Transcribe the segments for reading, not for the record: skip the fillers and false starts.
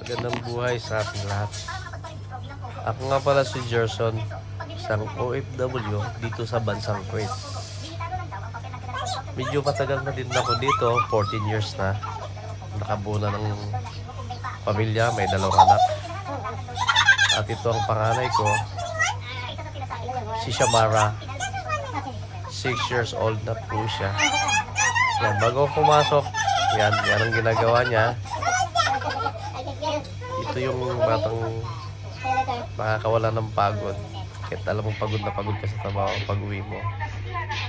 Magandang buhay sa ating lahat. Ako nga pala si Gerson, isang OFW dito sa bansang Kuwait. Medyo matagal na din ako dito, 14 years na. Nakabuo na ng pamilya, may 2 anak. At ito ang panganay ko, si Shamara. 6 years old na po siya. Yan, bago pumasok, yan ang ginagawa niya. Ito yung batang makakawala ng pagod. Kahit alam mong pagod na pagod ka sa trabaho pag uwi mo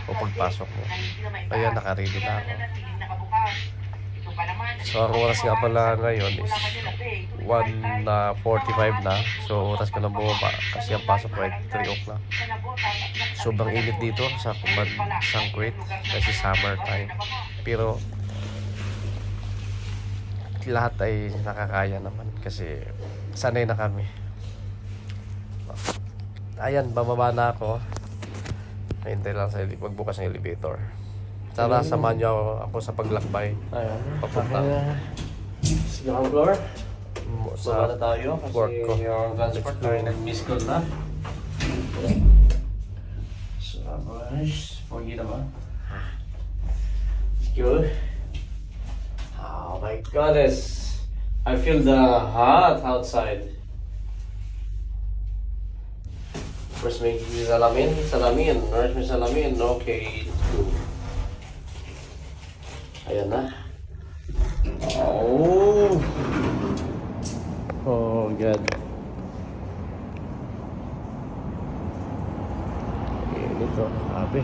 o pagpasok mo. Kaya nakaready na ako. So ang oras nga pala ngayon is 1:45 na. So oras ko na bumaba kasi ang pasok ko ay 3 o'clock. Sobrang init dito sa Kuwait kasi summer time. Pero lahat ay nakakaya naman kasi sanay na kami. Ayan, bababa na ako. Hintay lang sa magbukas ng elevator. Tara, samahan niyo ako sa paglakbay. Ayan, papunta. Sige ang floor. Sa na tayo kasi work ko. yung transport tayo nag-miss call na. So, brush. Pogi naman. Good. Oh my goodness. I feel the hot outside. Where's my salamin? Salamin. Where's my salamin? Okay. Ayan na. Oh. Oh, God. Ayan ito. Sabi.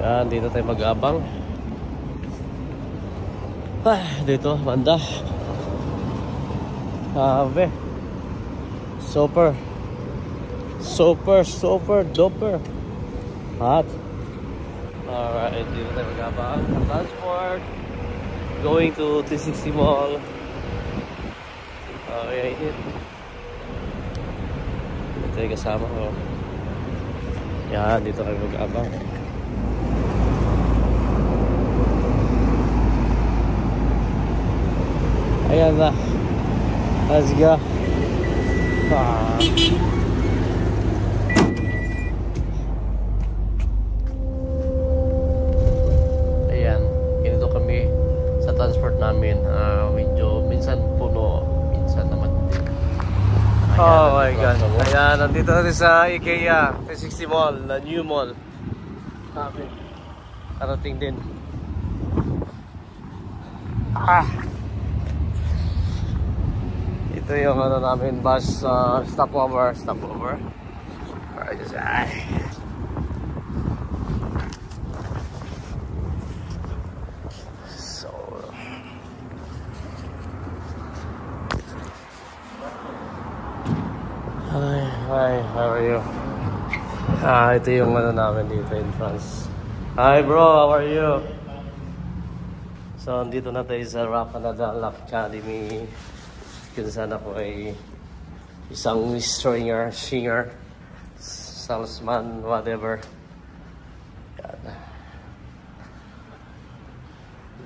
Yan, dito tayo mag-abang. Dito, banda. Sabi. Super duper hot. Alright, dito tayo mag-abang. Transport. Going to T60 Mall. Okay, ito yung kasama ko. Yan, dito tayo mag-abang. Ayan na. Let's go. Ayan. Ganito kami sa transport namin. Medyo minsan puno. Minsan naman din. Oh my God. Ayan. Nandito natin sa IKEA. T60 Mall. Na new mall. Sabi. Karating din. Ito yung ano namin, bus stopover. Alright, just so hi, how are you? Ito yung ano namin dito in France. Hi bro, how are you? So, dito na tayo sa Rafa Nadal Academy. Kung saan ako ay isang singer, salesman, whatever. Yan.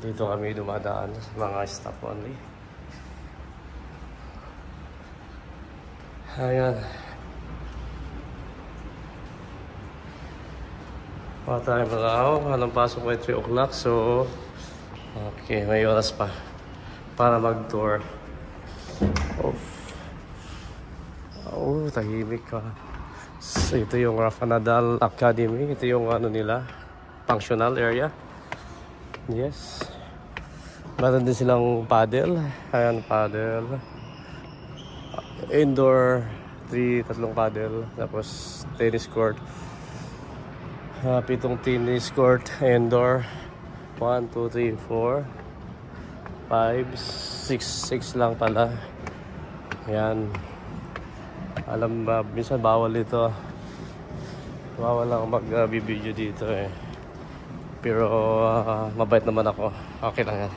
Dito kami dumadaan sa mga staff only. Ayan. Wala tayo malaw. Walang pasok may 3 o'clock. So, okay, may oras pa para mag-tour. Oh, tahimik ka. So, ito yung Rafa Nadal Academy. Ito yung ano nila, functional area. Yes. Meron din silang paddle. Ayan, paddle. Indoor, 3 paddle. Tapos, tennis court. 7 tennis court. Indoor. 1, 2, 3, 4. 5, 6 lang pala. Yan. Alam ba, minsan bawal ito. Bawal lang mag-video dito eh. Pero mabait naman ako. Okay lang yan.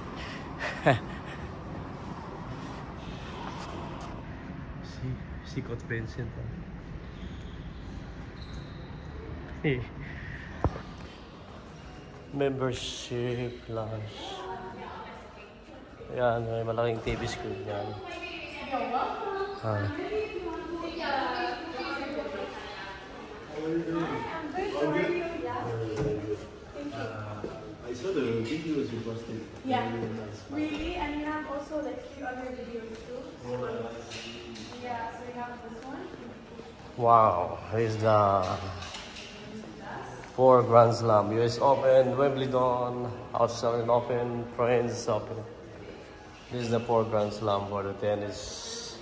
Sikot Vincent. Membership lunch. Ayan, may malaking TV screen yan. Ah. I saw the videos you posted. Yeah, really, and we have also like 3 other videos too. Yeah, so we have this one. Wow, here's the 4 Grand Slam. US Open, Wimbledon, Australian Open, Friends Open. This is the 4 Grand Slam for the tennis.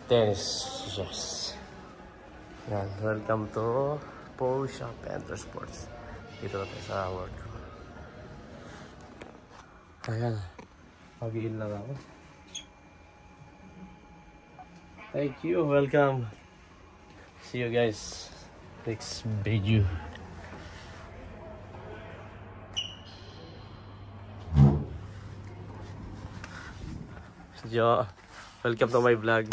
Yes. Yan, welcome to Pro Shop Enter Sports. Dito na tayo sa World Tour. Ayan, mag-in lang ako. Thank you, welcome. See you guys next video. Welcome to my vlog.